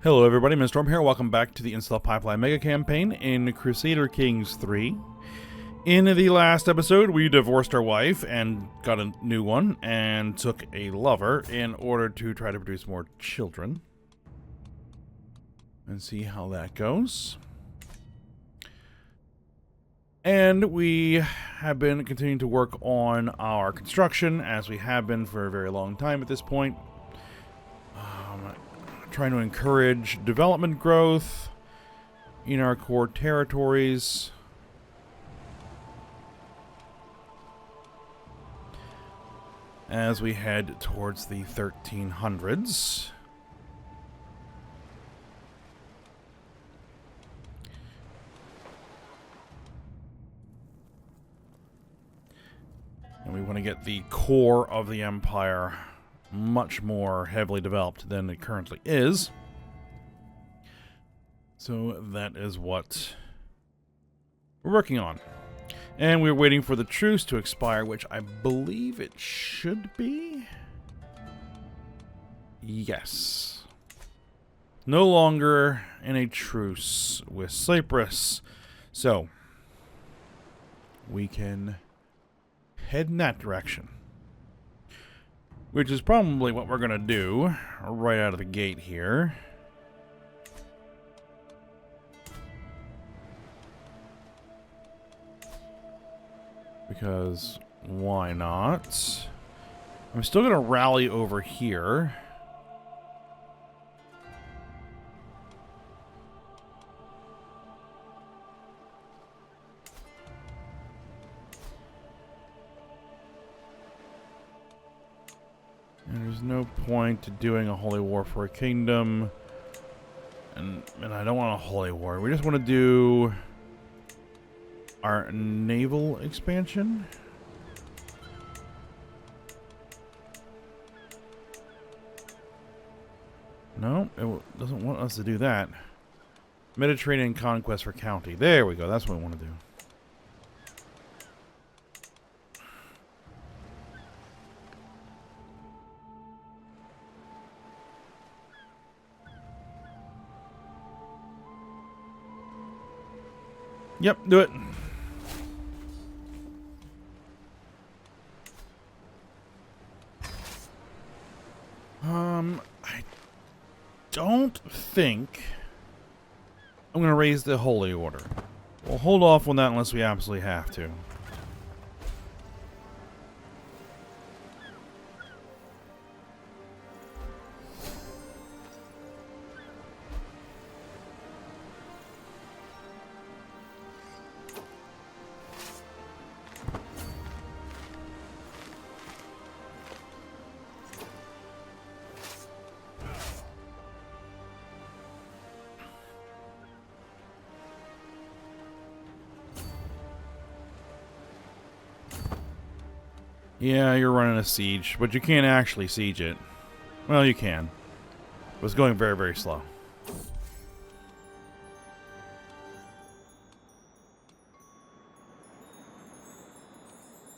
Hello everybody, Mr. Storm here. Welcome back to the Insula Pipeline Megacampaign in Crusader Kings 3. In the last episode, we divorced our wife and got a new one, and took a lover in order to try to produce more children. And see how that goes. And we have been continuing to work on our construction, as we have been for a very long time at this point. Trying to encourage development growth in our core territories. As we head towards the 1300s. And we want to get the core of the empire much more heavily developed than it currently is. So that is what we're working on. And we're waiting for the truce to expire, which I believe it should be. Yes. No longer in a truce with Cyprus. So we can head in that direction. Which is probably what we're going to do right out of the gate here. Because why not? I'm still going to rally over here. There's no point to doing a holy war for a kingdom. And I don't want a holy war. We just want to do our naval expansion. No, it doesn't want us to do that. Mediterranean conquest for county. There we go. That's what we want to do. Yep, do it. I don't think I'm going to raise the Holy Order. We'll hold off on that unless we absolutely have to. Yeah, you're running a siege, but you can't actually siege it. Well, you can. But it's going very, very slow.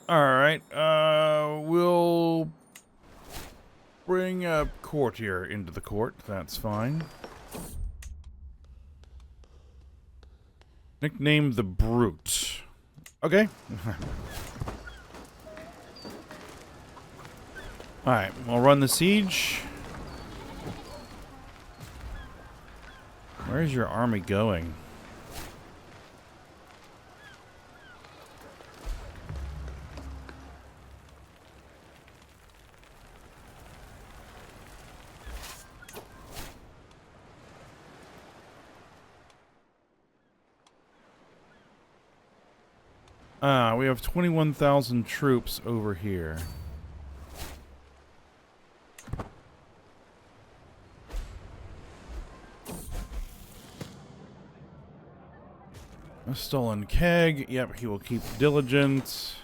Alright, we'll bring a courtier into the court. That's fine. Nickname the Brute. Okay. Alright, we'll run the siege. Where's your army going? We have 21,000 troops over here. A stolen keg. Yep, he will keep diligent.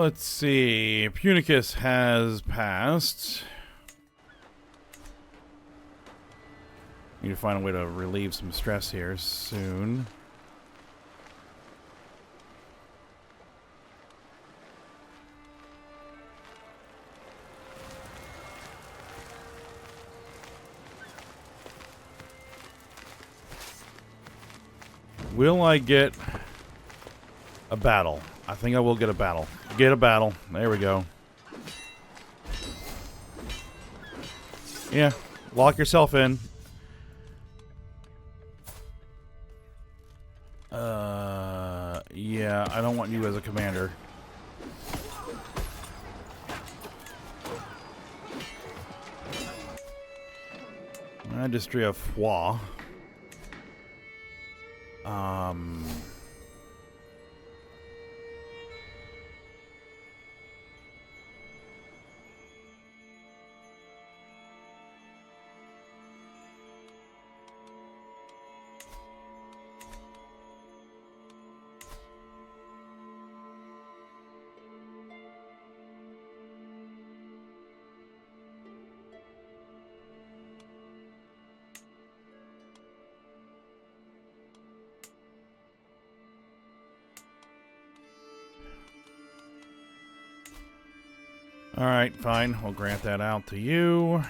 Let's see. Punicus has passed. Need to find a way to relieve some stress here soon. Will I get a battle? I think I will get a battle. Get a battle. There we go. Yeah. Lock yourself in. Yeah, I don't want you as a commander. Industry of Foix. Alright, fine. We'll grant that out to you.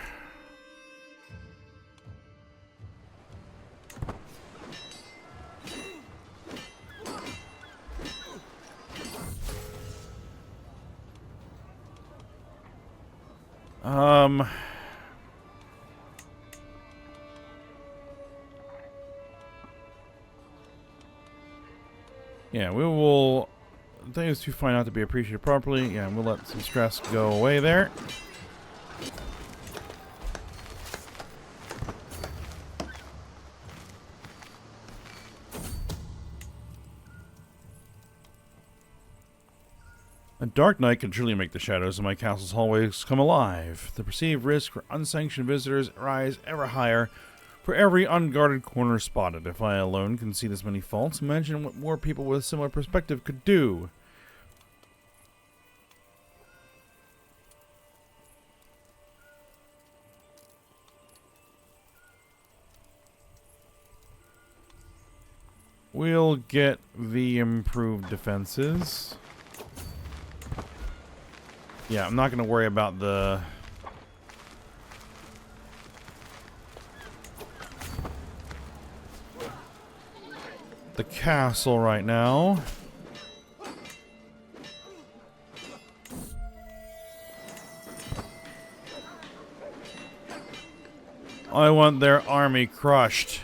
Yeah, we will... Things to find out to be appreciated properly. Yeah, we'll let some stress go away there. A dark night can truly make the shadows of my castle's hallways come alive. The perceived risk for unsanctioned visitors rise ever higher for every unguarded corner spotted. If I alone can see this many faults, imagine what more people with a similar perspective could do. We'll get the improved defenses. Yeah, I'm not going to worry about the castle right now. I want their army crushed.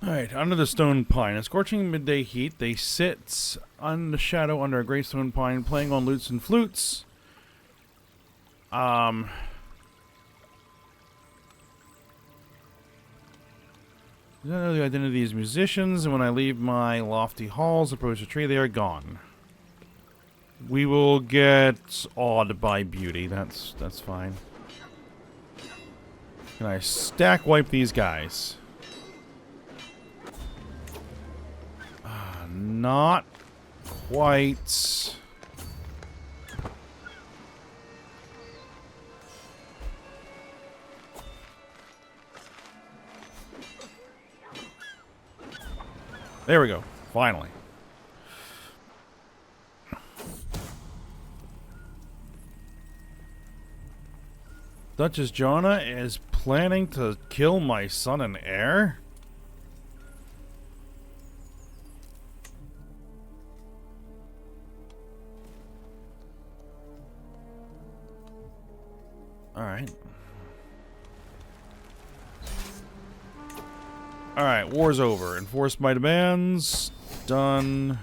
Alright, under the stone pine. In scorching midday heat, they sit on the shadow under a great stone pine, playing on lutes and flutes. I don't know the identity of these musicians, and when I leave my lofty halls, approach the tree, they are gone. We will get awed by beauty. That's fine. Can I stack wipe these guys? Not quite. There we go. Finally. Duchess Joanna is planning to kill my son and heir? Alright. Alright, war's over. Enforce my demands. Done.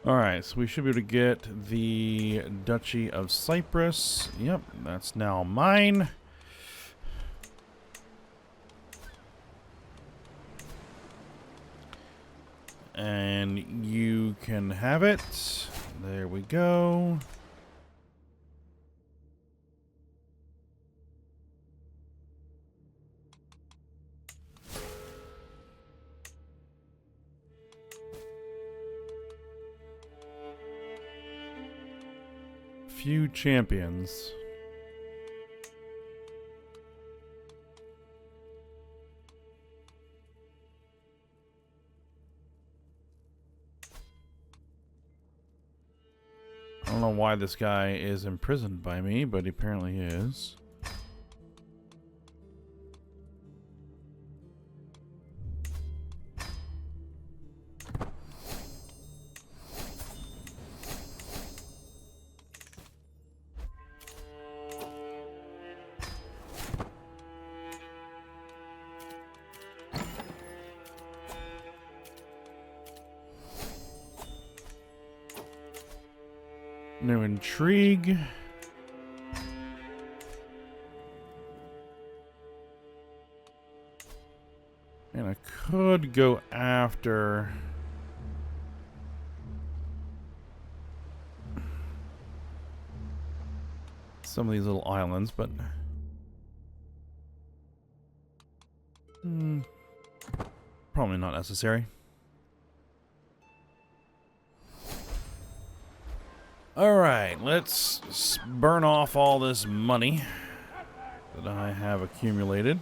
Alright, so we should be able to get the Duchy of Cyprus. Yep, that's now mine. And you can have it. There we go. Few champions. I don't know why this guy is imprisoned by me, but he apparently is. New intrigue. And I could go after some of these little islands, but probably not necessary. Alright, let's burn off all this money that I have accumulated.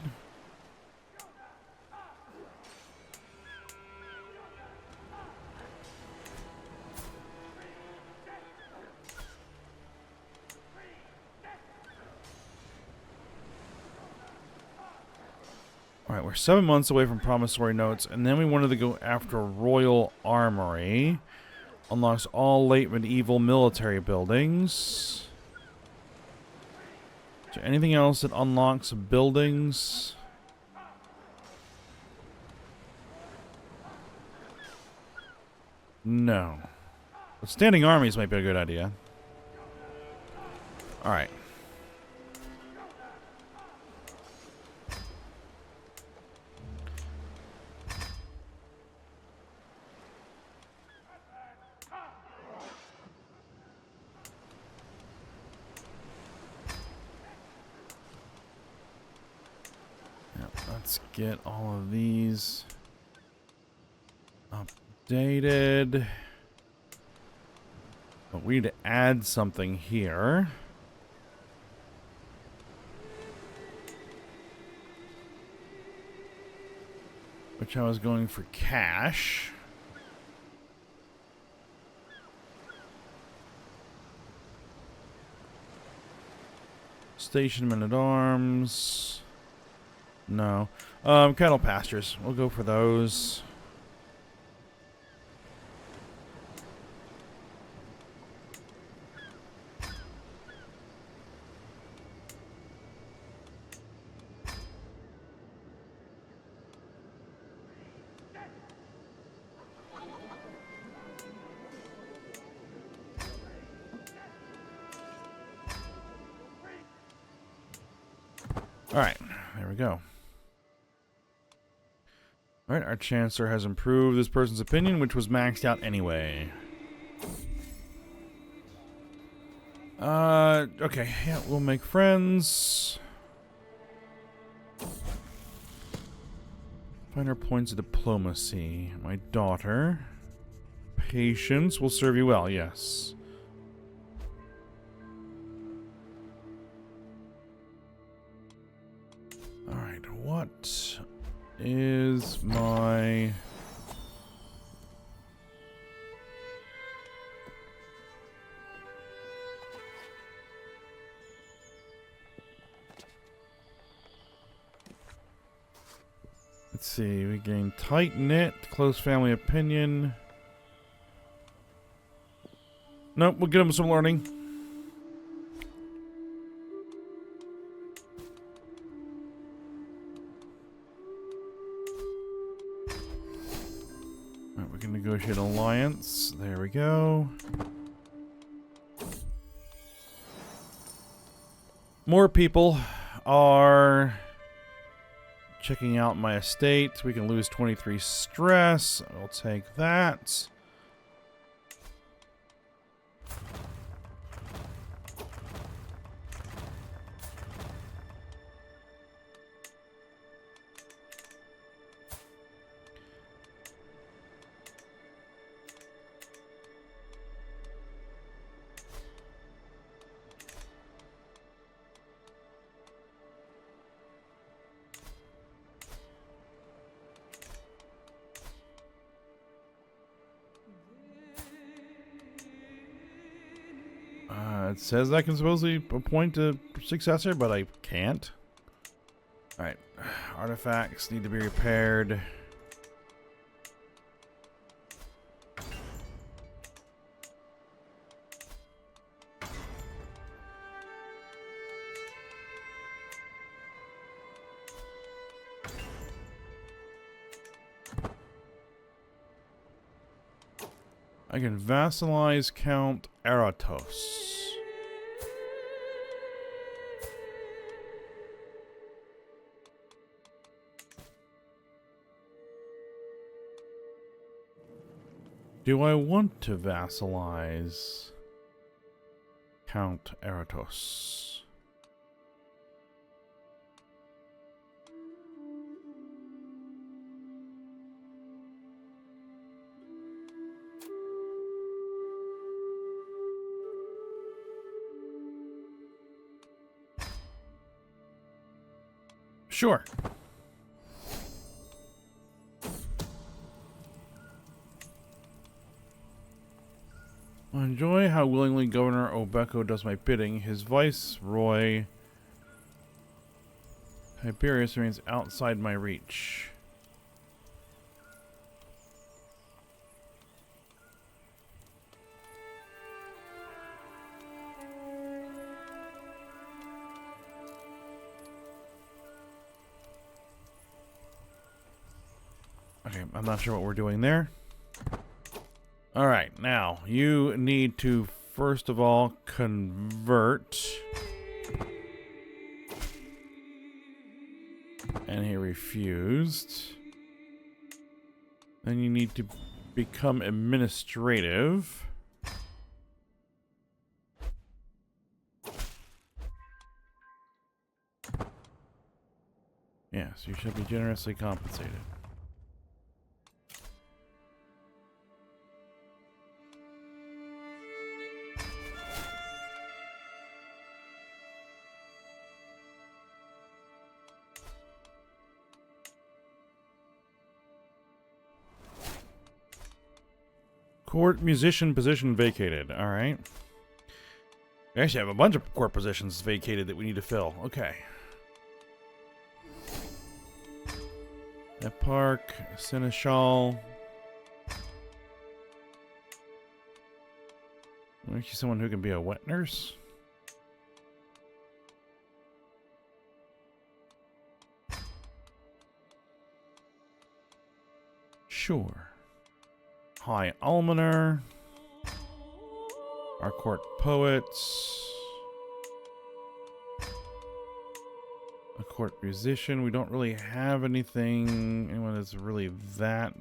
Alright, we're 7 months away from promissory notes, and then we wanted to go after Royal Armory. Unlocks all late medieval military buildings. Is there anything else that unlocks buildings? No. But standing armies might be a good idea. Alright. Let's get all of these updated. But we need to add something here. Which I was going for cash. Station men-at-arms. No. Cattle pastures. We'll go for those. Alright, there we go. Alright, our Chancellor has improved this person's opinion, which was maxed out anyway. Okay, yeah, we'll make friends. Find our points of diplomacy. My daughter. Patience will serve you well, yes. Alright, what is my... Let's see, we gain tight-knit, close family opinion. Nope, we'll get him some learning. we can negotiate an alliance. There we go. More people are checking out my estate. We can lose 23 stress. I'll take that. It says I can supposedly appoint a successor, but I can't. Alright. Artifacts need to be repaired. I can vassalize Count Aratos. Do I want to vassalize Count Aratos? Sure. I enjoy how willingly Governor Obeko does my bidding. His viceroy, Tiberius, remains outside my reach. Okay, I'm not sure what we're doing there. Alright, now, you need to, first of all, convert. And he refused. Then you need to become administrative. Yes, you should be generously compensated. Court musician position vacated. Alright. We actually have a bunch of court positions vacated that we need to fill. Okay. Park, Seneschal. Actually, someone who can be a wet nurse. Sure. High Almoner. Our court poets. A court musician. We don't really have anyone that's really that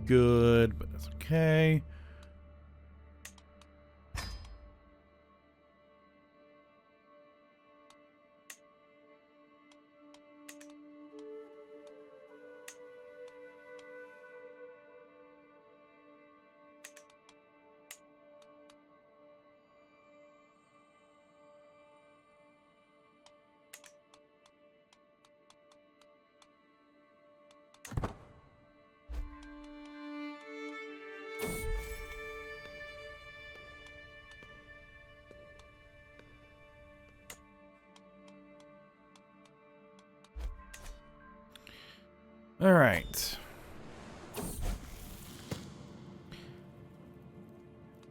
good, but that's okay. All right.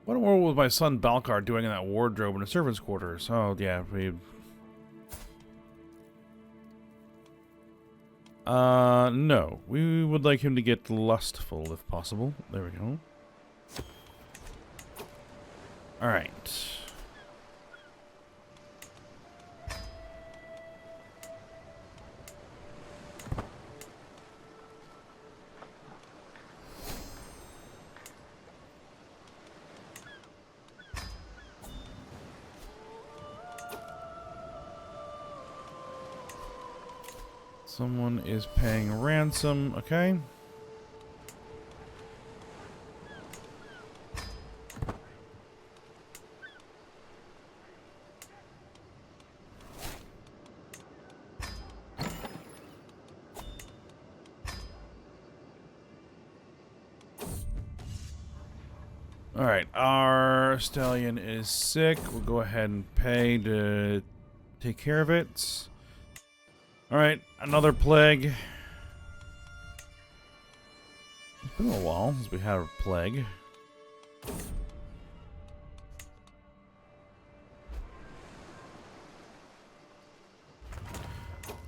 What in the world was my son Balkar doing in that wardrobe in the servants' quarters? Oh, yeah. No. We would like him to get lustful if possible. There we go. Alright. Someone is paying ransom, okay. Alright, our stallion is sick. We'll go ahead and pay to take care of it. Alright, another plague. It's been a while since we had a plague.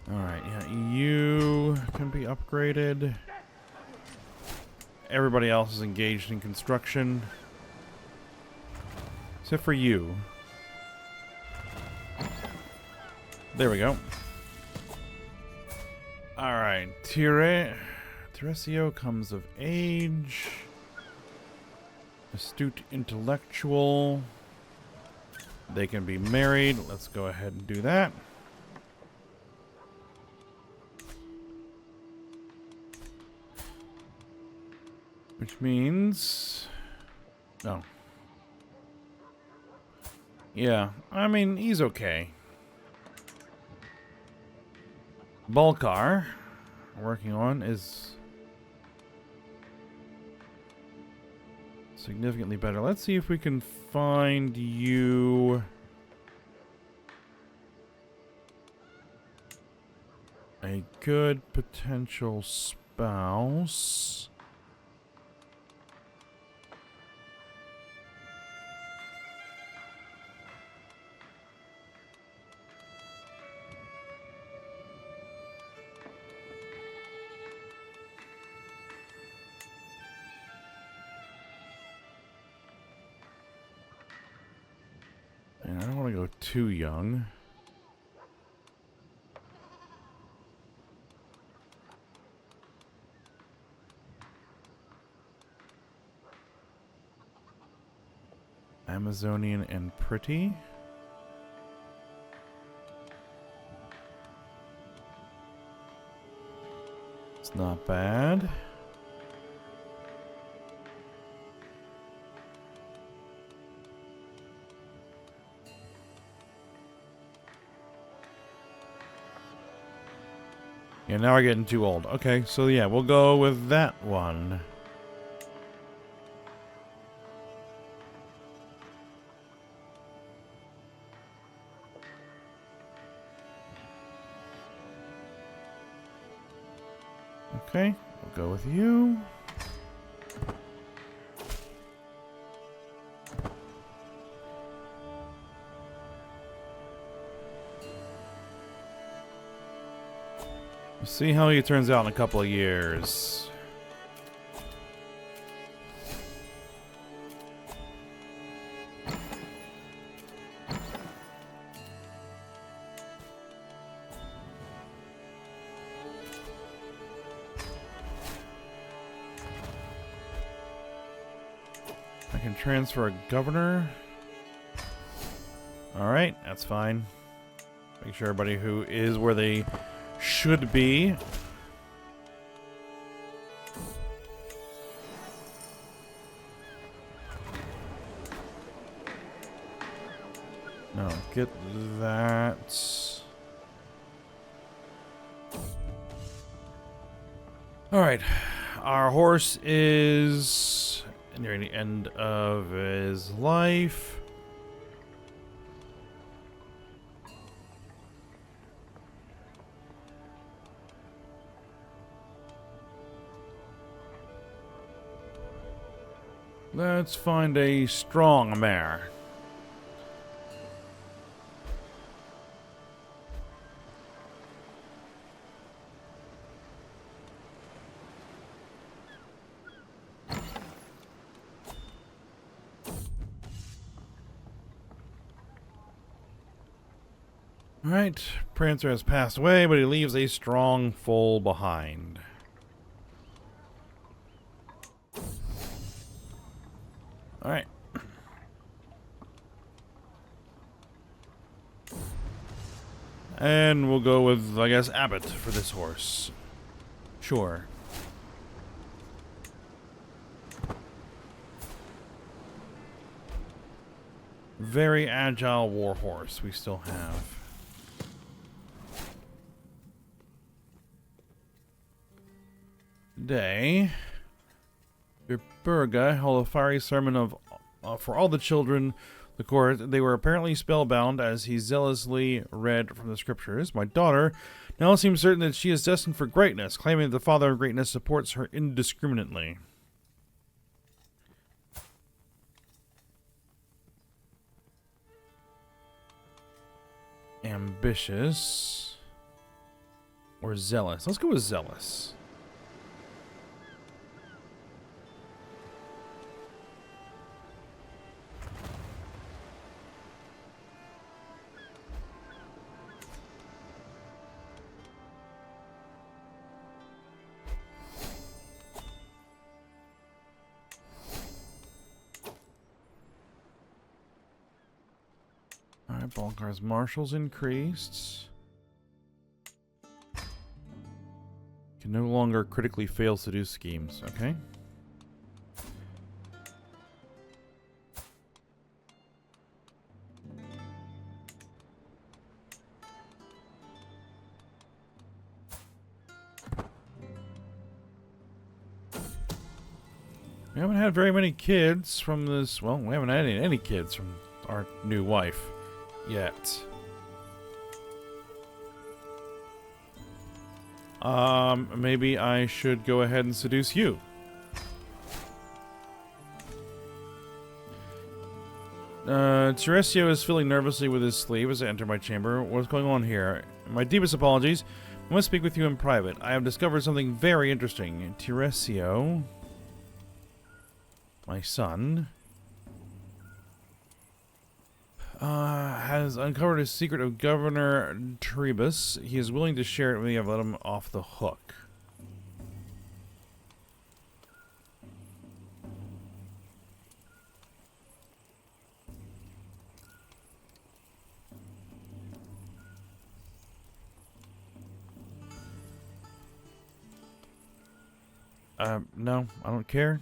Alright, yeah, you can be upgraded. Everybody else is engaged in construction. Except for you. There we go. Alright, Teresio comes of age. Astute intellectual. They can be married. Let's go ahead and do that. Which means... Oh. Yeah, I mean, he's okay. Balkar, working on, is significantly better. Let's see if we can find you a good potential spouse. And I don't want to go too young. Amazonian and pretty. It's not bad. Yeah, now we're getting too old. Okay, so yeah, we'll go with that one. Okay, we'll go with you. We'll see how he turns out in a couple of years. I can transfer a governor. Alright, that's fine. Make sure everybody who is where they should be. No, get that. Alright. Our horse is nearing the end of his life. Let's find a strong mare. Alright, Prancer has passed away, but he leaves a strong foal behind. Alright. And we'll go with, I guess, Abbott for this horse. Sure. Very agile warhorse we still have. Today, Burga held a fiery sermon for all the children the court. They were apparently spellbound as he zealously read from the scriptures. My daughter now seems certain that she is destined for greatness, claiming that the Father of Greatness supports her indiscriminately. Ambitious or zealous? Let's go with zealous. Alright, Balkar's marshals increased. Can no longer critically fail seduce schemes, okay? We haven't had very many kids from this. Well, we haven't had any kids from our new wife yet. Maybe I should go ahead and seduce you. Teresio is feeling nervously with his sleeve as I enter my chamber. What's going on here? My deepest apologies. I must speak with you in private. I have discovered something very interesting. Teresio, my son, has uncovered a secret of Governor Trebus. He is willing to share it with me. I've let him off the hook. No, I don't care.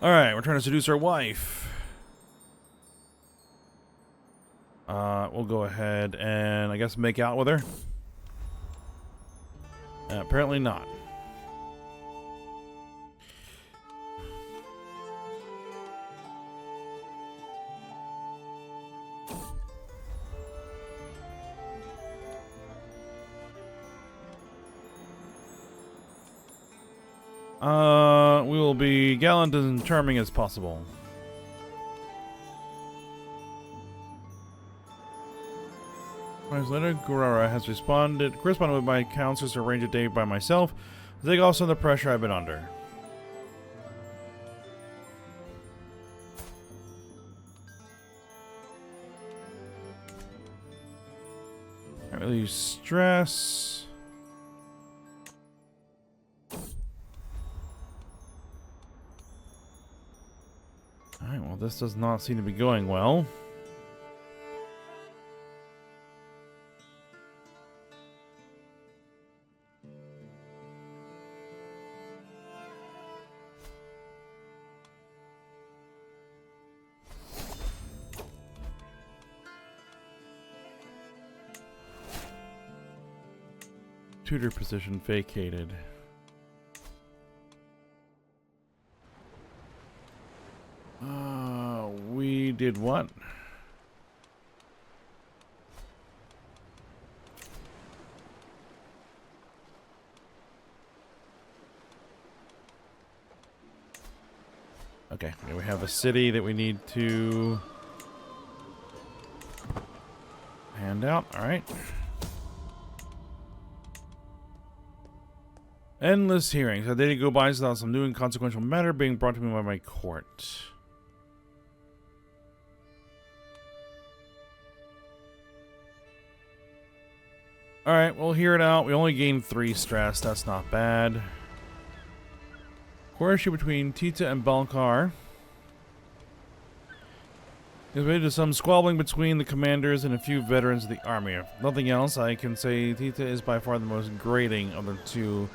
Alright, we're trying to seduce our wife. We'll go ahead and, I guess, make out with her. Apparently not. We will be gallant and charming as possible. Translator Gurara has corresponded with my counselors to arrange a date by myself to take off some of the pressure I've been under. Can't really stress. Alright, well, this does not seem to be going well. Tutor position vacated. We did what? Okay, we have a city that we need to handout. Alright. Endless hearings. A day go by without some new and consequential matter being brought to me by my court. Alright, we'll hear it out. We only gained 3 stress. That's not bad. Core issue between Tita and Balkar is related to some squabbling between the commanders and a few veterans of the army. If nothing else, I can say Tita is by far the most grating of the 2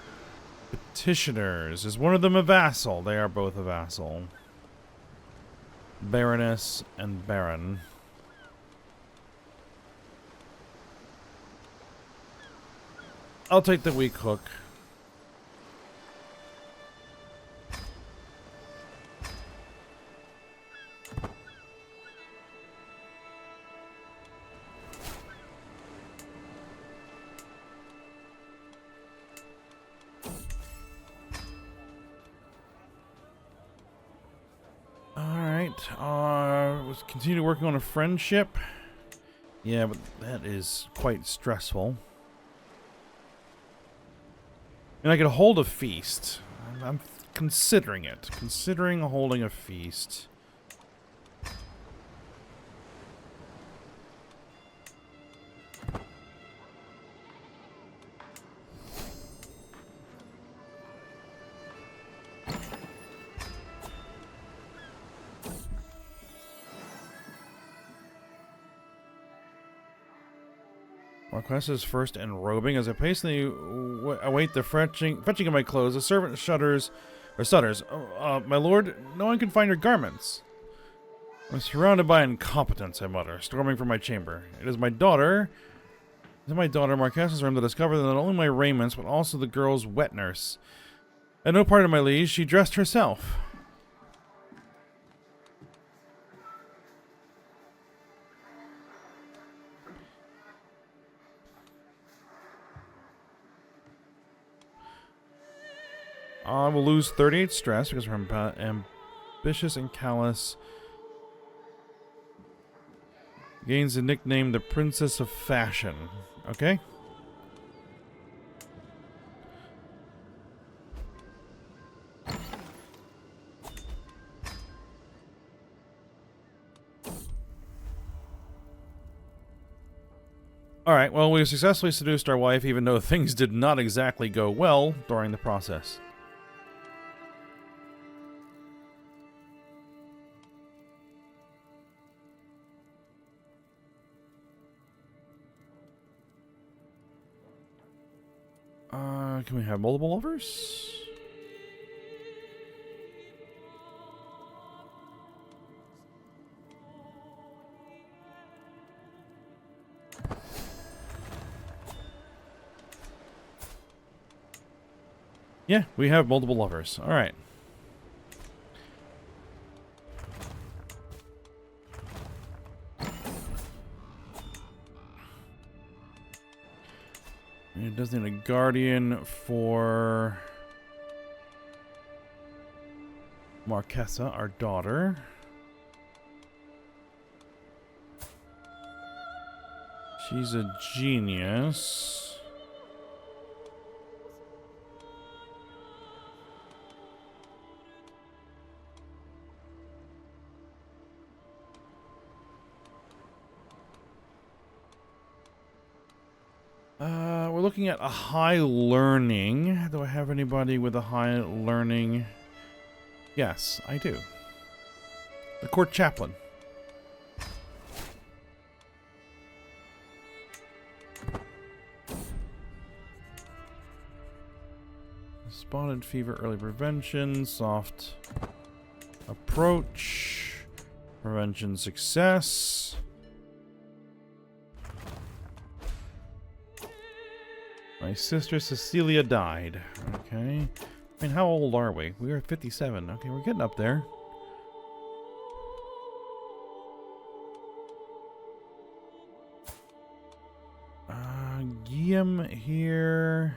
petitioners. Is one of them a vassal? They are both a vassal. Baroness and Baron. I'll take the weak hook. Let's continue working on a friendship. Yeah, but that is quite stressful. And I could hold a feast. I'm considering it. Considering holding a feast. Quest is first enrobing. As I patiently await the fetching of my clothes, a servant stutters. My lord, no one can find your garments. I'm surrounded by incompetence, I mutter, storming from my chamber. It is my daughter, Marquessa's room, to discover that not only my raiments, but also the girl's wet nurse. At no part of my liege, she dressed herself. I will lose 38 stress because I'm ambitious and callous. Gains the nickname the Princess of Fashion. Okay. Alright, well, we successfully seduced our wife, even though things did not exactly go well during the process. Can we have multiple lovers? Yeah, we have multiple lovers. All right. It does need a guardian for Marquessa, our daughter. She's a genius. We're looking at a high learning. Do I have anybody with a high learning? Yes, I do. The court chaplain. Spotted fever, early prevention, soft approach, prevention success. My sister Cecilia died. Okay. I mean, how old are we? We are 57. Okay, we're getting up there. Guillaume here.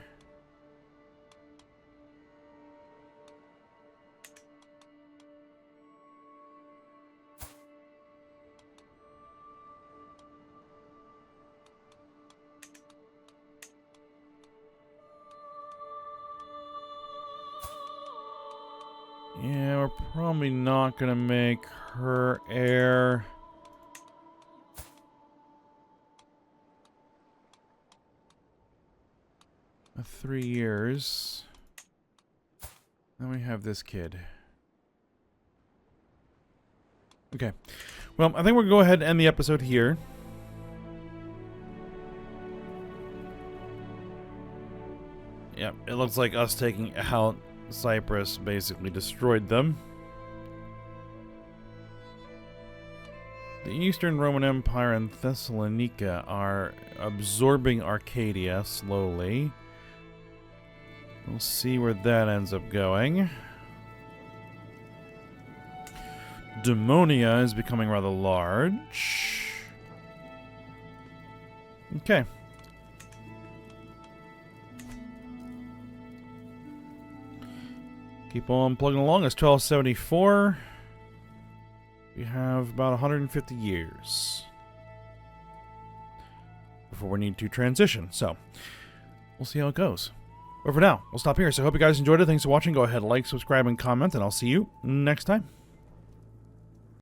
Yeah, we're probably not gonna make her heir. A 3 years. Then we have this kid. Okay. Well, I think we'll go ahead and end the episode here. Yep, it looks like us taking out Cyprus basically destroyed them. The Eastern Roman Empire and Thessalonica are absorbing Arcadia slowly. We'll see where that ends up going. Daemonia is becoming rather large. Okay. Keep on plugging along. It's 1274. We have about 150 years before we need to transition. So, we'll see how it goes. But for now, we'll stop here. So I hope you guys enjoyed it. Thanks for watching. Go ahead, like, subscribe, and comment, and I'll see you next time.